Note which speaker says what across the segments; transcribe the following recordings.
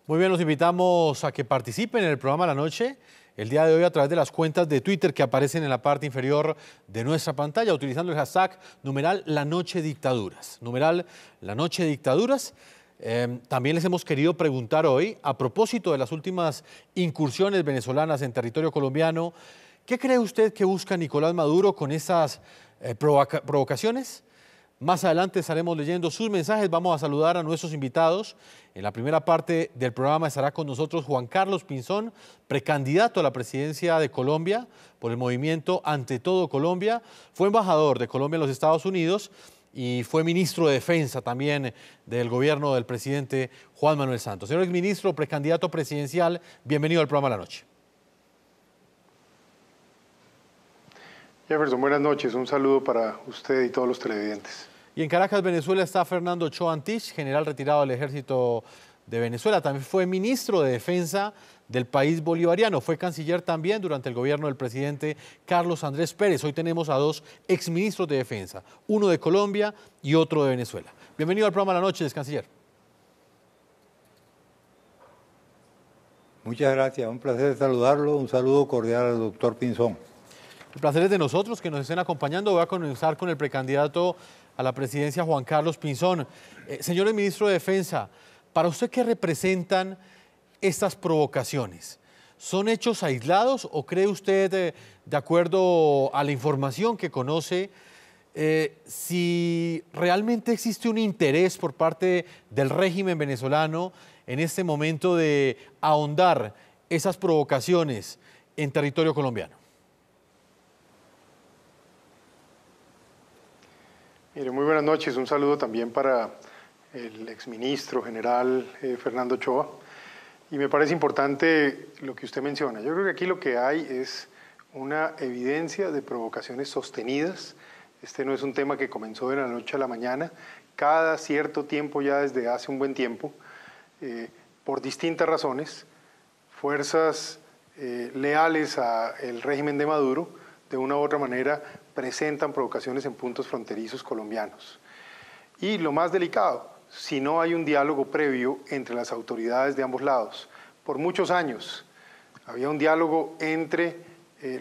Speaker 1: Muy bien, los invitamos a que participen en el programa La Noche el día de hoy a través de las cuentas de Twitter que aparecen en la parte inferior de nuestra pantalla, utilizando el hashtag numeral La Noche Dictaduras. Numeral La Noche Dictaduras. También les hemos querido preguntar hoy, a propósito de las últimas incursiones venezolanas en territorio colombiano, ¿qué cree usted que busca Nicolás Maduro con estas provocaciones? Más adelante estaremos leyendo sus mensajes. Vamos a saludar a nuestros invitados. En la primera parte del programa estará con nosotros Juan Carlos Pinzón, precandidato a la presidencia de Colombia por el movimiento Ante Todo Colombia. Fue embajador de Colombia en los Estados Unidos y fue ministro de Defensa también del gobierno del presidente Juan Manuel Santos. Señor exministro, precandidato presidencial, bienvenido al programa La Noche.
Speaker 2: Jefferson, buenas noches. Un saludo para usted y todos los televidentes.
Speaker 1: Y en Caracas, Venezuela, está Fernando Ochoa Antich, general retirado del Ejército de Venezuela. También fue ministro de Defensa del país bolivariano. Fue canciller también durante el gobierno del presidente Carlos Andrés Pérez. Hoy tenemos a dos exministros de Defensa, uno de Colombia y otro de Venezuela. Bienvenido al programa La Noche, canciller.
Speaker 3: Muchas gracias, un placer saludarlo. Un saludo cordial al doctor Pinzón.
Speaker 1: El placer es de nosotros que nos estén acompañando. Voy a comenzar con el precandidato a la presidencia, Juan Carlos Pinzón. Señor ministro de Defensa, ¿para usted qué representan estas provocaciones? ¿Son hechos aislados o cree usted, de acuerdo a la información que conoce, si realmente existe un interés por parte del régimen venezolano en este momento de ahondar esas provocaciones en territorio colombiano?
Speaker 2: Mire, muy buenas noches. Un saludo también para el exministro general Fernando Ochoa. Y me parece importante lo que usted menciona. Yo creo que aquí lo que hay es una evidencia de provocaciones sostenidas. Este no es un tema que comenzó de la noche a la mañana. Cada cierto tiempo, ya desde hace un buen tiempo, por distintas razones, fuerzas leales al régimen de Maduro, de una u otra manera, presentan provocaciones en puntos fronterizos colombianos. Y lo más delicado, si no hay un diálogo previo entre las autoridades de ambos lados. Por muchos años había un diálogo entre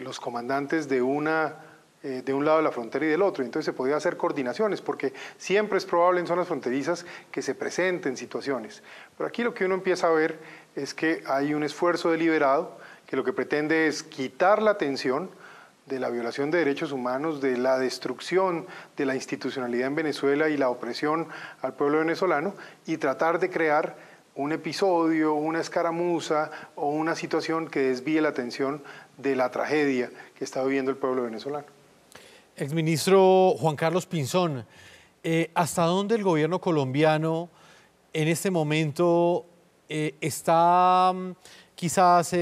Speaker 2: los comandantes de un lado de la frontera y del otro, entonces se podía hacer coordinaciones, porque siempre es probable en zonas fronterizas que se presenten situaciones. Pero aquí lo que uno empieza a ver es que hay un esfuerzo deliberado que lo que pretende es quitar la atención de la violación de derechos humanos, de la destrucción de la institucionalidad en Venezuela y la opresión al pueblo venezolano, y tratar de crear un episodio, una escaramuza o una situación que desvíe la atención de la tragedia que está viviendo el pueblo venezolano.
Speaker 1: Exministro Juan Carlos Pinzón, ¿hasta dónde el gobierno colombiano en este momento está quizás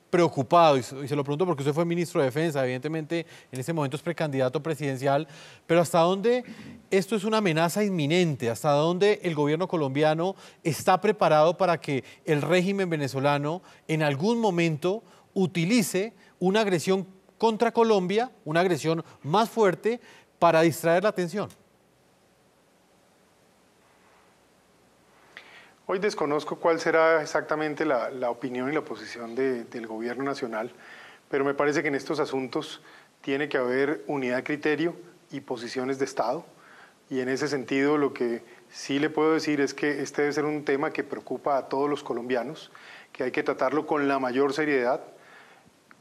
Speaker 1: preocupado? Y se lo pregunto porque usted fue ministro de Defensa, evidentemente en este momento es precandidato presidencial, pero ¿hasta dónde esto es una amenaza inminente? ¿Hasta dónde el gobierno colombiano está preparado para que el régimen venezolano en algún momento utilice una agresión contra Colombia, una agresión más fuerte, para distraer la atención?
Speaker 2: Hoy desconozco cuál será exactamente la opinión y la posición del gobierno nacional, pero me parece que en estos asuntos tiene que haber unidad de criterio y posiciones de Estado, y en ese sentido lo que sí le puedo decir es que este debe ser un tema que preocupa a todos los colombianos, que hay que tratarlo con la mayor seriedad.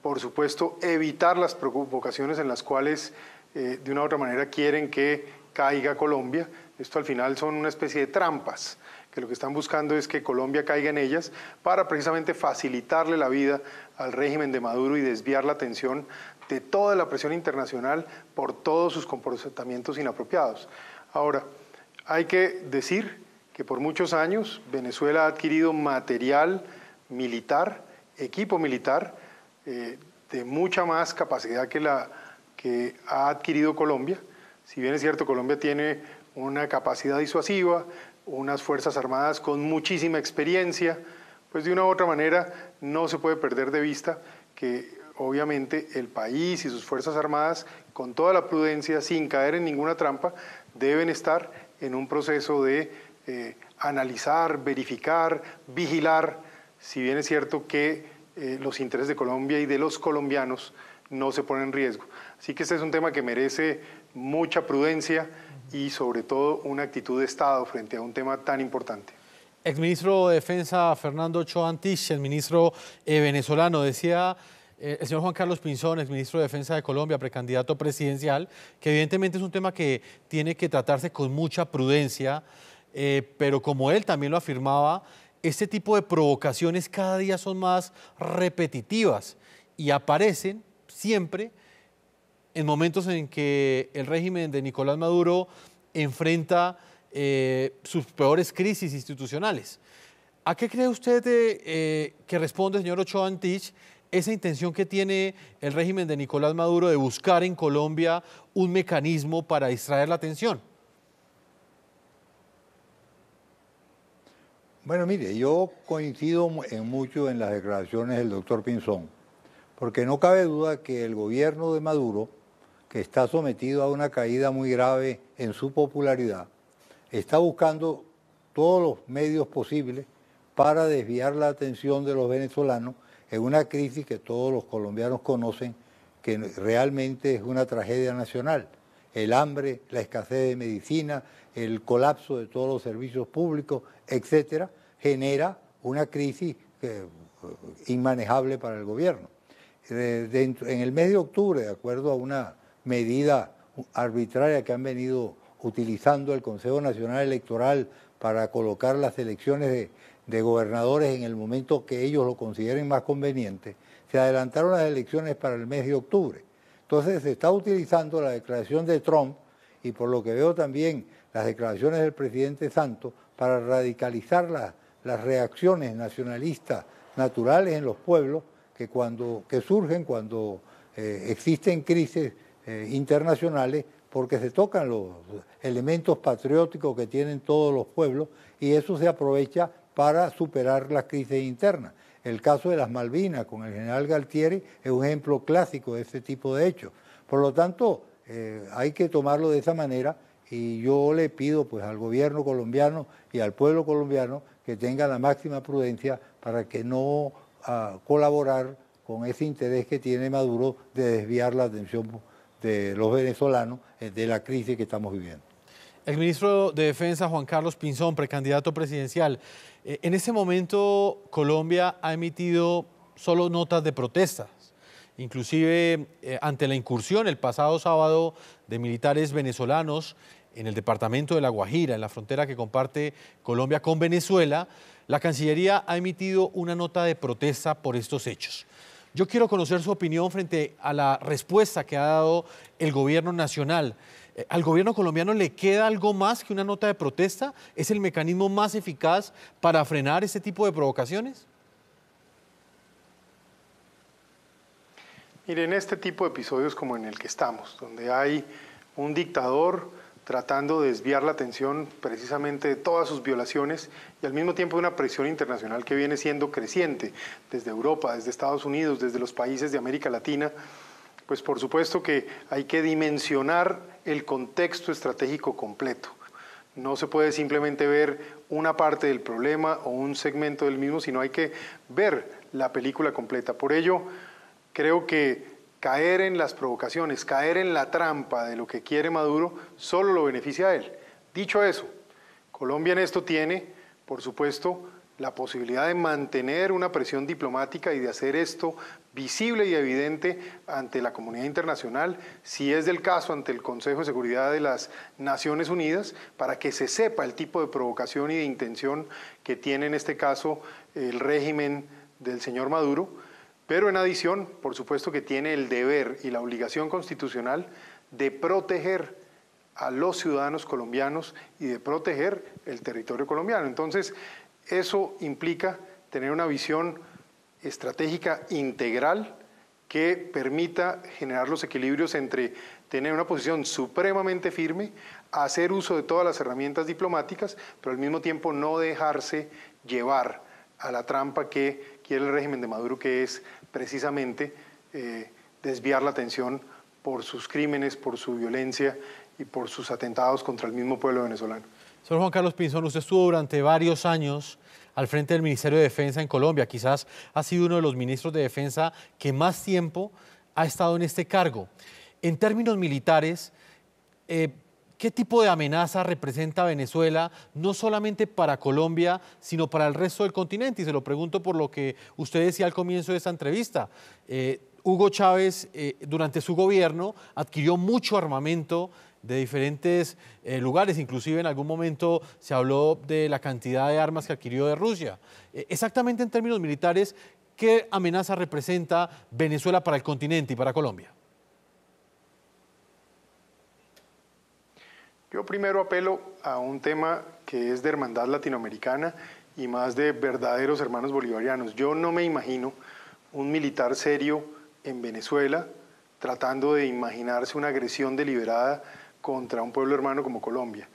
Speaker 2: Por supuesto, evitar las provocaciones en las cuales de una u otra manera quieren que caiga Colombia. Esto al final son una especie de trampas, que lo que están buscando es que Colombia caiga en ellas para precisamente facilitarle la vida al régimen de Maduro y desviar la atención de toda la presión internacional por todos sus comportamientos inapropiados. Ahora, hay que decir que por muchos años Venezuela ha adquirido material militar, equipo militar, de mucha más capacidad que la que ha adquirido Colombia. Si bien es cierto, Colombia tiene una capacidad disuasiva, unas fuerzas armadas con muchísima experiencia, pues de una u otra manera no se puede perder de vista que obviamente el país y sus fuerzas armadas, con toda la prudencia, sin caer en ninguna trampa, deben estar en un proceso de analizar, verificar, vigilar, si bien es cierto que los intereses de Colombia y de los colombianos no se ponen en riesgo. Así que este es un tema que merece mucha prudencia y sobre todo una actitud de Estado frente a un tema tan importante.
Speaker 1: Exministro de Defensa Fernando Ochoa Antich, el ministro venezolano, decía el señor Juan Carlos Pinzón, exministro de Defensa de Colombia, precandidato presidencial, que evidentemente es un tema que tiene que tratarse con mucha prudencia, pero como él también lo afirmaba, este tipo de provocaciones cada día son más repetitivas y aparecen siempre en momentos en que el régimen de Nicolás Maduro enfrenta sus peores crisis institucionales. ¿A qué cree usted que responde, señor Ochoa Antich, esa intención que tiene el régimen de Nicolás Maduro de buscar en Colombia un mecanismo para distraer la atención?
Speaker 3: Bueno, mire, yo coincido mucho en las declaraciones del doctor Pinzón, porque no cabe duda que el gobierno de Maduro, que está sometido a una caída muy grave en su popularidad, está buscando todos los medios posibles para desviar la atención de los venezolanos en una crisis que todos los colombianos conocen, que realmente es una tragedia nacional. El hambre, la escasez de medicina, el colapso de todos los servicios públicos, etcétera, genera una crisis inmanejable para el gobierno. En el mes de octubre, de acuerdo a una medida arbitraria que han venido utilizando el Consejo Nacional Electoral para colocar las elecciones de gobernadores en el momento que ellos lo consideren más conveniente, se adelantaron las elecciones para el mes de octubre. Entonces se está utilizando la declaración de Trump y por lo que veo también las declaraciones del presidente Santos para radicalizar las reacciones nacionalistas naturales en los pueblos que surgen cuando existen crisis internacionales, porque se tocan los elementos patrióticos que tienen todos los pueblos y eso se aprovecha para superar las crisis internas. El caso de las Malvinas con el general Galtieri es un ejemplo clásico de este tipo de hechos. Por lo tanto, hay que tomarlo de esa manera y yo le pido pues al gobierno colombiano y al pueblo colombiano que tenga la máxima prudencia para que no colaborar con ese interés que tiene Maduro de desviar la atención de los venezolanos de la crisis que estamos viviendo.
Speaker 1: El ministro de Defensa, Juan Carlos Pinzón, precandidato presidencial. En este momento, Colombia ha emitido solo notas de protestas, inclusive ante la incursión el pasado sábado de militares venezolanos en el departamento de La Guajira, en la frontera que comparte Colombia con Venezuela. La Cancillería ha emitido una nota de protesta por estos hechos. Yo quiero conocer su opinión frente a la respuesta que ha dado el gobierno nacional. ¿Al gobierno colombiano le queda algo más que una nota de protesta? ¿Es el mecanismo más eficaz para frenar este tipo de provocaciones?
Speaker 2: Miren, este tipo de episodios como en el que estamos, donde hay un dictador tratando de desviar la atención precisamente de todas sus violaciones y al mismo tiempo de una presión internacional que viene siendo creciente desde Europa, desde Estados Unidos, desde los países de América Latina, pues por supuesto que hay que dimensionar el contexto estratégico completo. No se puede simplemente ver una parte del problema o un segmento del mismo, sino hay que ver la película completa. Por ello, creo que caer en las provocaciones, caer en la trampa de lo que quiere Maduro, solo lo beneficia a él. Dicho eso, Colombia en esto tiene, por supuesto, la posibilidad de mantener una presión diplomática y de hacer esto visible y evidente ante la comunidad internacional, si es del caso ante el Consejo de Seguridad de las Naciones Unidas, para que se sepa el tipo de provocación y de intención que tiene en este caso el régimen del señor Maduro. Pero en adición, por supuesto que tiene el deber y la obligación constitucional de proteger a los ciudadanos colombianos y de proteger el territorio colombiano. Entonces, eso implica tener una visión estratégica integral que permita generar los equilibrios entre tener una posición supremamente firme, hacer uso de todas las herramientas diplomáticas, pero al mismo tiempo no dejarse llevar a la trampa que quiere el régimen de Maduro, que es precisamente desviar la atención por sus crímenes, por su violencia y por sus atentados contra el mismo pueblo venezolano.
Speaker 1: Señor Juan Carlos Pinzón, usted estuvo durante varios años al frente del Ministerio de Defensa en Colombia. Quizás ha sido uno de los ministros de Defensa que más tiempo ha estado en este cargo. En términos militares, ¿qué tipo de amenaza representa Venezuela, no solamente para Colombia, sino para el resto del continente? Y se lo pregunto por lo que usted decía al comienzo de esta entrevista. Hugo Chávez, durante su gobierno, adquirió mucho armamento de diferentes lugares, inclusive en algún momento se habló de la cantidad de armas que adquirió de Rusia. Exactamente en términos militares, ¿qué amenaza representa Venezuela para el continente y para Colombia?
Speaker 2: Yo primero apelo a un tema que es de hermandad latinoamericana y más de verdaderos hermanos bolivarianos. Yo no me imagino un militar serio en Venezuela tratando de imaginarse una agresión deliberada contra un pueblo hermano como Colombia.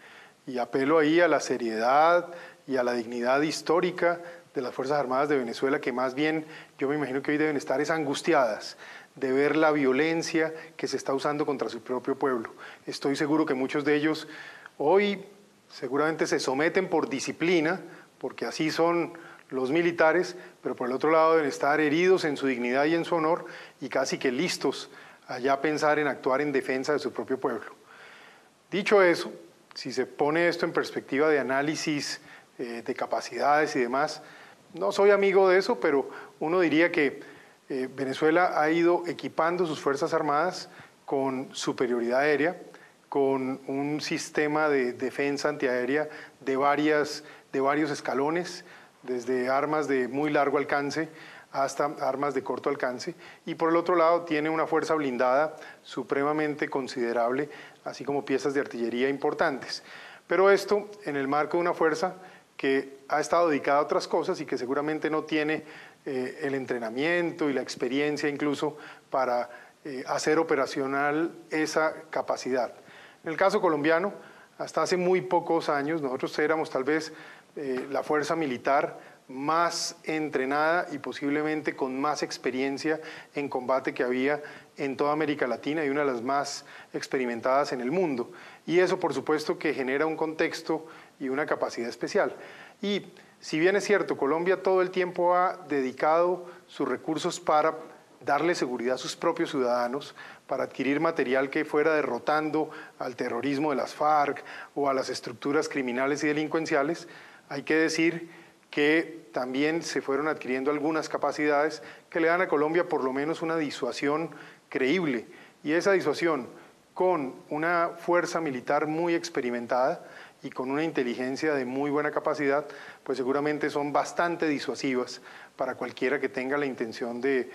Speaker 2: Y apelo ahí a la seriedad y a la dignidad histórica de las Fuerzas Armadas de Venezuela, que más bien yo me imagino que hoy deben estar angustiadas de ver la violencia que se está usando contra su propio pueblo. Estoy seguro que muchos de ellos hoy seguramente se someten por disciplina, porque así son los militares, pero por el otro lado deben estar heridos en su dignidad y en su honor y casi que listos a ya pensar en actuar en defensa de su propio pueblo. Dicho eso, si se pone esto en perspectiva de análisis de capacidades y demás, no soy amigo de eso, pero uno diría que Venezuela ha ido equipando sus Fuerzas Armadas con superioridad aérea, con un sistema de defensa antiaérea de varios escalones, desde armas de muy largo alcance hasta armas de corto alcance, y por el otro lado tiene una fuerza blindada supremamente considerable, así como piezas de artillería importantes. Pero esto en el marco de una fuerza que ha estado dedicada a otras cosas y que seguramente no tiene el entrenamiento y la experiencia incluso para hacer operacional esa capacidad. En el caso colombiano, hasta hace muy pocos años, nosotros éramos tal vez la fuerza militar más entrenada y posiblemente con más experiencia en combate que había en toda América Latina y una de las más experimentadas en el mundo. Y eso, por supuesto, que genera un contexto y una capacidad especial. Y si bien es cierto, Colombia todo el tiempo ha dedicado sus recursos para darle seguridad a sus propios ciudadanos, para adquirir material que fuera derrotando al terrorismo de las FARC o a las estructuras criminales y delincuenciales, hay que decir que también se fueron adquiriendo algunas capacidades que le dan a Colombia por lo menos una disuasión creíble. Y esa disuasión, con una fuerza militar muy experimentada y con una inteligencia de muy buena capacidad, pues seguramente son bastante disuasivas para cualquiera que tenga la intención de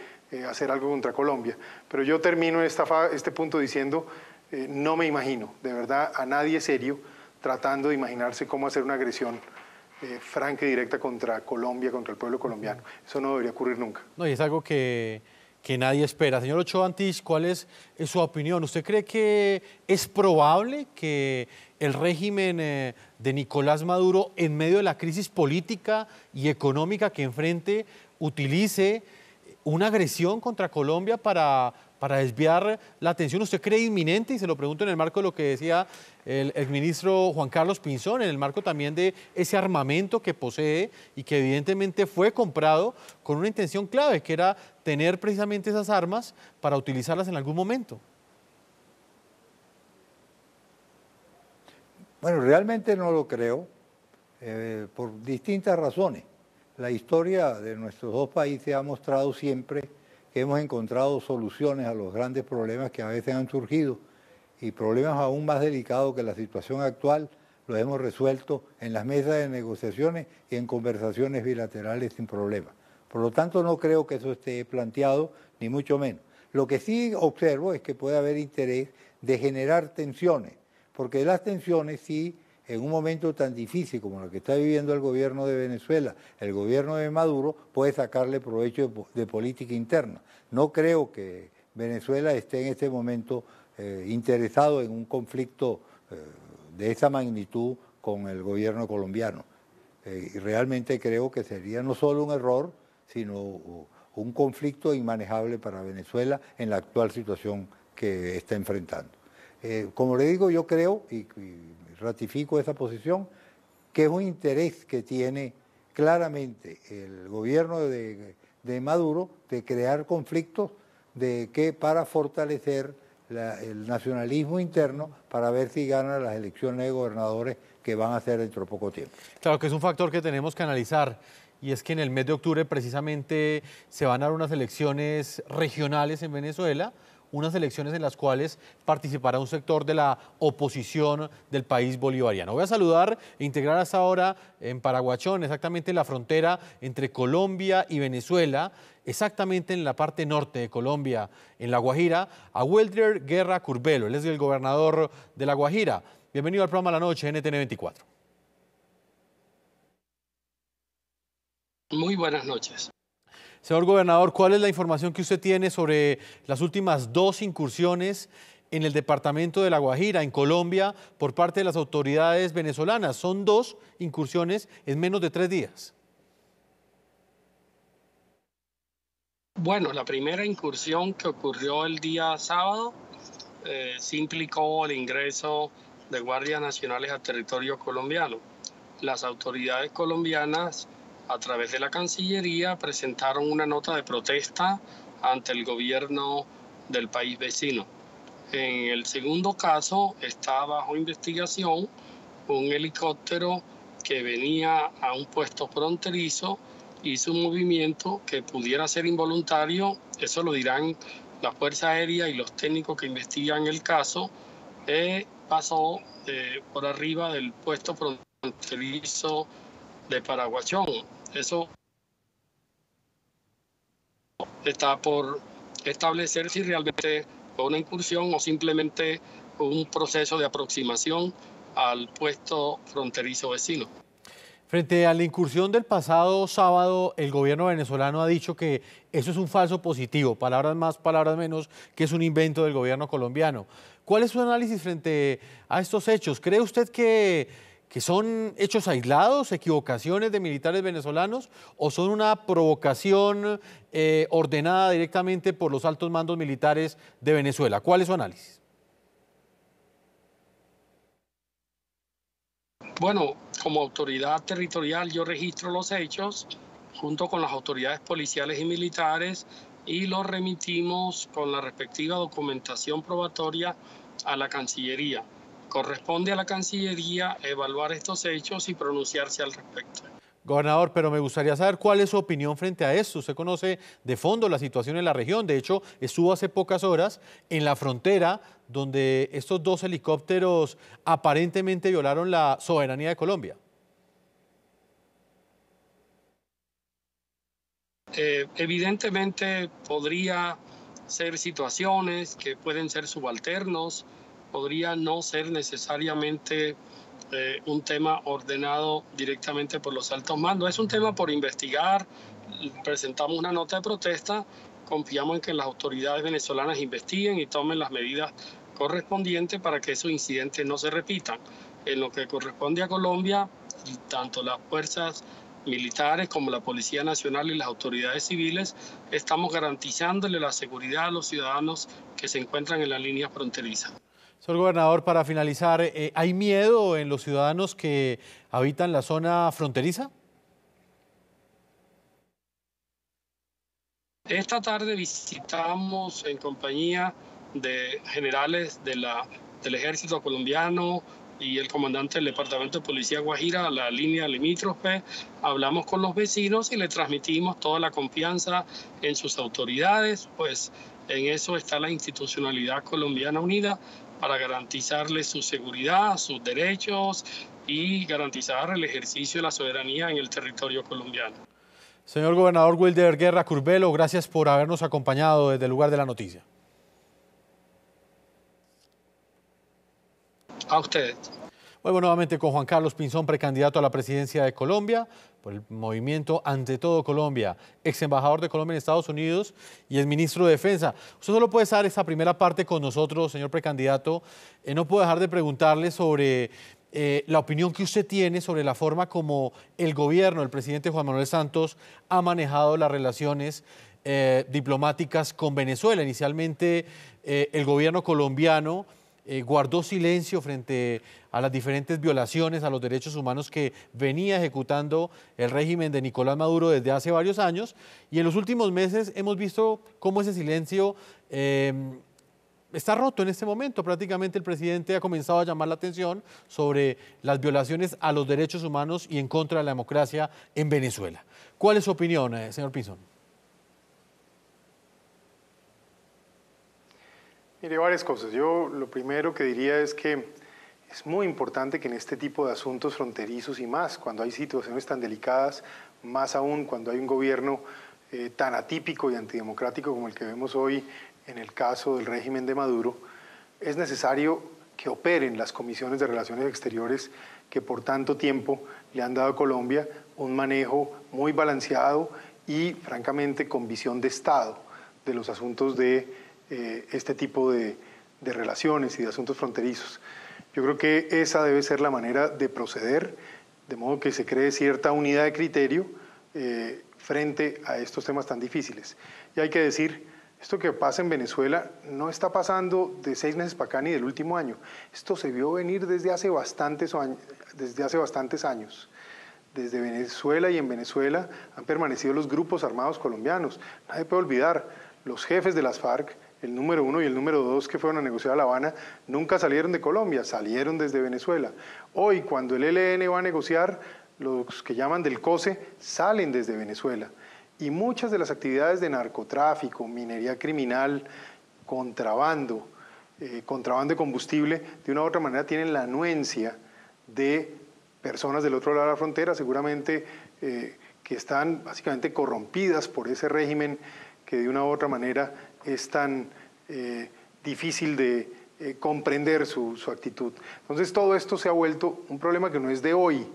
Speaker 2: hacer algo contra Colombia. Pero yo termino este punto diciendo, no me imagino, de verdad, a nadie serio tratando de imaginarse cómo hacer una agresión franca y directa contra Colombia, contra el pueblo colombiano. Eso no debería ocurrir nunca.
Speaker 1: No, y es algo que nadie espera. Señor Ochoa Antich, ¿cuál es su opinión? ¿Usted cree que es probable que el régimen de Nicolás Maduro, en medio de la crisis política y económica que enfrente, utilice una agresión contra Colombia para desviar la atención? ¿Usted cree inminente? Y se lo pregunto en el marco de lo que decía el exministro Juan Carlos Pinzón, en el marco también de ese armamento que posee y que evidentemente fue comprado con una intención clave, que era tener precisamente esas armas para utilizarlas en algún momento.
Speaker 3: Bueno, realmente no lo creo, por distintas razones. La historia de nuestros dos países ha mostrado siempre que hemos encontrado soluciones a los grandes problemas que a veces han surgido, y problemas aún más delicados que la situación actual los hemos resuelto en las mesas de negociaciones y en conversaciones bilaterales sin problema. Por lo tanto, no creo que eso esté planteado, ni mucho menos. Lo que sí observo es que puede haber interés de generar tensiones, porque las tensiones sí, en un momento tan difícil como el que está viviendo el gobierno de Venezuela, el gobierno de Maduro, puede sacarle provecho de política interna. No creo que Venezuela esté en este momento interesado en un conflicto de esa magnitud con el gobierno colombiano. Y realmente creo que sería no solo un error, sino un conflicto inmanejable para Venezuela en la actual situación que está enfrentando. Como le digo, yo creo y ratifico esa posición, que es un interés que tiene claramente el gobierno de Maduro de crear conflictos para fortalecer el nacionalismo interno para ver si ganan las elecciones de gobernadores que van a ser dentro de poco tiempo.
Speaker 1: Claro que es un factor que tenemos que analizar, y es que en el mes de octubre precisamente se van a dar unas elecciones regionales en Venezuela, unas elecciones en las cuales participará un sector de la oposición del país bolivariano. Voy a saludar e integrar hasta ahora en Paraguachón, exactamente en la frontera entre Colombia y Venezuela, exactamente en la parte norte de Colombia, en La Guajira, a Wilder Guerra Curbelo. Él es el gobernador de La Guajira. Bienvenido al programa La Noche, NTN 24.
Speaker 4: Muy buenas noches.
Speaker 1: Señor gobernador, ¿cuál es la información que usted tiene sobre las últimas 2 incursiones en el departamento de La Guajira, en Colombia, por parte de las autoridades venezolanas? Son 2 incursiones en menos de 3 días.
Speaker 4: Bueno, la primera incursión que ocurrió el día sábado sí implicó el ingreso de guardias nacionales a territorio colombiano. Las autoridades colombianas, a través de la Cancillería, presentaron una nota de protesta ante el gobierno del país vecino. En el segundo caso está bajo investigación un helicóptero que venía a un puesto fronterizo, hizo un movimiento que pudiera ser involuntario, eso lo dirán la Fuerza Aérea y los técnicos que investigan el caso, pasó por arriba del puesto fronterizo de Paraguachón. Eso está por establecer si realmente fue una incursión o simplemente un proceso de aproximación al puesto fronterizo vecino.
Speaker 1: Frente a la incursión del pasado sábado, el gobierno venezolano ha dicho que eso es un falso positivo, palabras más, palabras menos, que es un invento del gobierno colombiano. ¿Cuál es su análisis frente a estos hechos? ¿Cree usted que son hechos aislados, equivocaciones de militares venezolanos, o son una provocación ordenada directamente por los altos mandos militares de Venezuela? ¿Cuál es su análisis?
Speaker 4: Bueno, como autoridad territorial yo registro los hechos junto con las autoridades policiales y militares y los remitimos con la respectiva documentación probatoria a la Cancillería. Corresponde a la Cancillería evaluar estos hechos y pronunciarse al respecto.
Speaker 1: Gobernador, pero me gustaría saber cuál es su opinión frente a esto. Usted conoce de fondo la situación en la región. De hecho, estuvo hace pocas horas en la frontera donde estos 2 helicópteros aparentemente violaron la soberanía de Colombia.
Speaker 4: Evidentemente podría ser situaciones que pueden ser subalternos, podría no ser necesariamente un tema ordenado directamente por los altos mandos. Es un tema por investigar, presentamos una nota de protesta, confiamos en que las autoridades venezolanas investiguen y tomen las medidas correspondientes para que esos incidentes no se repitan. En lo que corresponde a Colombia, tanto las fuerzas militares como la Policía Nacional y las autoridades civiles estamos garantizándole la seguridad a los ciudadanos que se encuentran en la línea fronteriza.
Speaker 1: Señor gobernador, para finalizar, ¿hay miedo en los ciudadanos que habitan la zona fronteriza?
Speaker 4: Esta tarde visitamos en compañía de generales del ejército colombiano y el comandante del departamento de policía Guajira, la línea limítrofe. Hablamos con los vecinos y le transmitimos toda la confianza en sus autoridades, pues en eso está la institucionalidad colombiana unida para garantizarles su seguridad, sus derechos y garantizar el ejercicio de la soberanía en el territorio colombiano.
Speaker 1: Señor gobernador Wilder Guerra Curbelo, gracias por habernos acompañado desde el lugar de la noticia.
Speaker 4: A ustedes.
Speaker 1: Vuelvo nuevamente con Juan Carlos Pinzón, precandidato a la presidencia de Colombia, por el movimiento Ante Todo Colombia, ex embajador de Colombia en Estados Unidos y ex ministro de Defensa. Usted solo puede estar esta primera parte con nosotros, señor precandidato. No puedo dejar de preguntarle sobre la opinión que usted tiene sobre la forma como el gobierno, el presidente Juan Manuel Santos, ha manejado las relaciones diplomáticas con Venezuela. Inicialmente, el gobierno colombiano guardó silencio frente a las diferentes violaciones a los derechos humanos que venía ejecutando el régimen de Nicolás Maduro desde hace varios años, y en los últimos meses hemos visto cómo ese silencio está roto en este momento. Prácticamente el presidente ha comenzado a llamar la atención sobre las violaciones a los derechos humanos y en contra de la democracia en Venezuela. ¿Cuál es su opinión, señor Pinzón?
Speaker 2: Mire, varias cosas. Yo lo primero que diría es que es muy importante que en este tipo de asuntos fronterizos y más, cuando hay situaciones tan delicadas, más aún cuando hay un gobierno tan atípico y antidemocrático como el que vemos hoy en el caso del régimen de Maduro, es necesario que operen las comisiones de Relaciones Exteriores que por tanto tiempo le han dado a Colombia un manejo muy balanceado y francamente con visión de Estado de los asuntos de este tipo de relaciones y de asuntos fronterizos. Yo creo que esa debe ser la manera de proceder, de modo que se cree cierta unidad de criterio frente a estos temas tan difíciles. Y hay que decir, esto que pasa en Venezuela no está pasando de 6 meses para acá ni del último año. Esto se vio venir desde hace bastantes años. Desde Venezuela, y en Venezuela han permanecido los grupos armados colombianos. Nadie puede olvidar, los jefes de las FARC, el número 1 y el número 2 que fueron a negociar a La Habana, nunca salieron de Colombia, salieron desde Venezuela. Hoy, cuando el ELN va a negociar, los que llaman del COSE salen desde Venezuela. Y muchas de las actividades de narcotráfico, minería criminal, contrabando de combustible, de una u otra manera tienen la anuencia de personas del otro lado de la frontera, seguramente que están básicamente corrompidas por ese régimen que de una u otra manera es tan difícil de comprender su actitud. Entonces todo esto se ha vuelto un problema que no es de hoy,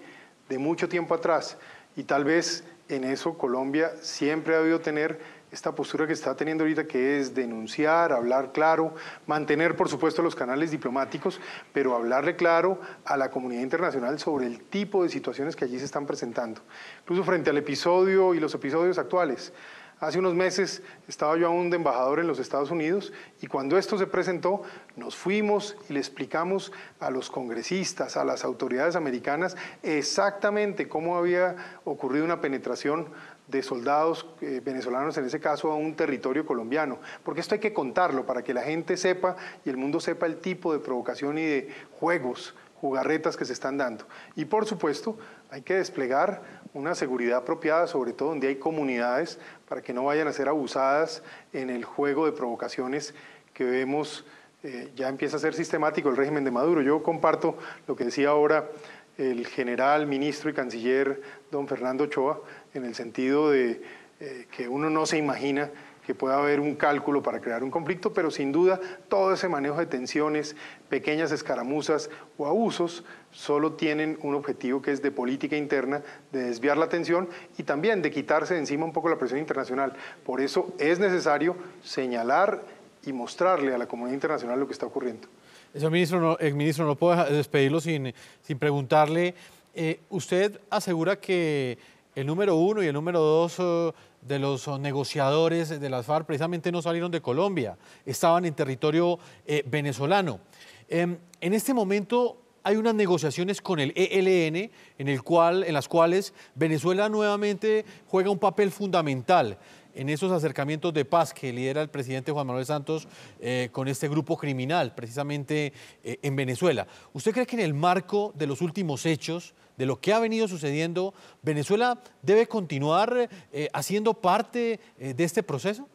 Speaker 2: de mucho tiempo atrás, y tal vez en eso Colombia siempre ha debido tener esta postura que está teniendo ahorita, que es denunciar, hablar claro, mantener por supuesto los canales diplomáticos, pero hablarle claro a la comunidad internacional sobre el tipo de situaciones que allí se están presentando. Incluso frente al episodio y los episodios actuales. Hace unos meses estaba yo aún de embajador en los Estados Unidos y cuando esto se presentó nos fuimos y le explicamos a los congresistas, a las autoridades americanas exactamente cómo había ocurrido una penetración de soldados venezolanos, en ese caso a un territorio colombiano, porque esto hay que contarlo para que la gente sepa y el mundo sepa el tipo de provocación y de jugarretas que se están dando. Y por supuesto hay que desplegar una seguridad apropiada, sobre todo donde hay comunidades, para que no vayan a ser abusadas en el juego de provocaciones que vemos ya empieza a ser sistemático el régimen de Maduro. Yo comparto lo que decía ahora el general, ministro y canciller don Fernando Ochoa, en el sentido de que uno no se imagina que pueda haber un cálculo para crear un conflicto, pero sin duda todo ese manejo de tensiones, pequeñas escaramuzas o abusos solo tienen un objetivo que es de política interna, de desviar la atención y también de quitarse de encima un poco la presión internacional. Por eso es necesario señalar y mostrarle a la comunidad internacional lo que está ocurriendo.
Speaker 1: Señor ministro, exministro, no puedo despedirlo sin preguntarle. Usted asegura que el número 1 y el número 2 de los negociadores de las FARC precisamente no salieron de Colombia, estaban en territorio venezolano. En este momento hay unas negociaciones con el ELN en las cuales Venezuela nuevamente juega un papel fundamental en esos acercamientos de paz que lidera el presidente Juan Manuel Santos con este grupo criminal, precisamente en Venezuela. ¿Usted cree que en el marco de los últimos hechos, de lo que ha venido sucediendo, Venezuela debe continuar haciendo parte de este proceso?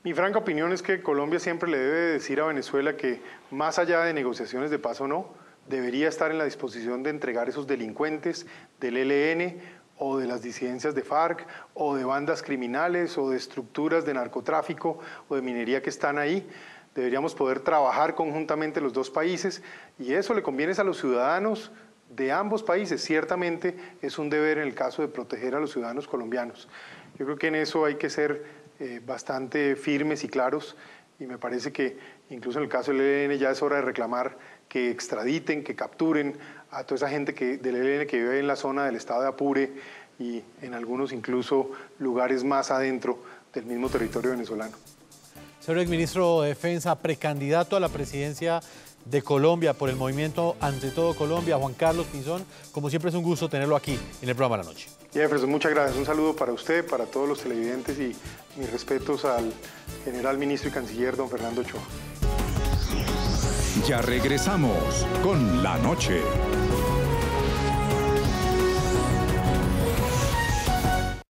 Speaker 2: Mi franca opinión es que Colombia siempre le debe decir a Venezuela que, más allá de negociaciones de paz o no, debería estar en la disposición de entregar esos delincuentes del ELN o de las disidencias de FARC o de bandas criminales o de estructuras de narcotráfico o de minería que están ahí. Deberíamos poder trabajar conjuntamente los dos países y eso le conviene a los ciudadanos de ambos países. Ciertamente es un deber en el caso de proteger a los ciudadanos colombianos. Yo creo que en eso hay que ser bastante firmes y claros y me parece que incluso en el caso del ELN ya es hora de reclamar que extraditen, que capturen a toda esa gente del ELN que vive en la zona del estado de Apure y en algunos incluso lugares más adentro del mismo territorio venezolano.
Speaker 1: Señor exministro de Defensa, precandidato a la presidencia de Colombia por el movimiento Ante Todo Colombia, Juan Carlos Pinzón, como siempre es un gusto tenerlo aquí en el programa de la noche.
Speaker 2: Jefferson, muchas gracias. Un saludo para usted, para todos los televidentes y mis respetos al general ministro y canciller don Fernando Ochoa.
Speaker 5: Ya regresamos con La Noche.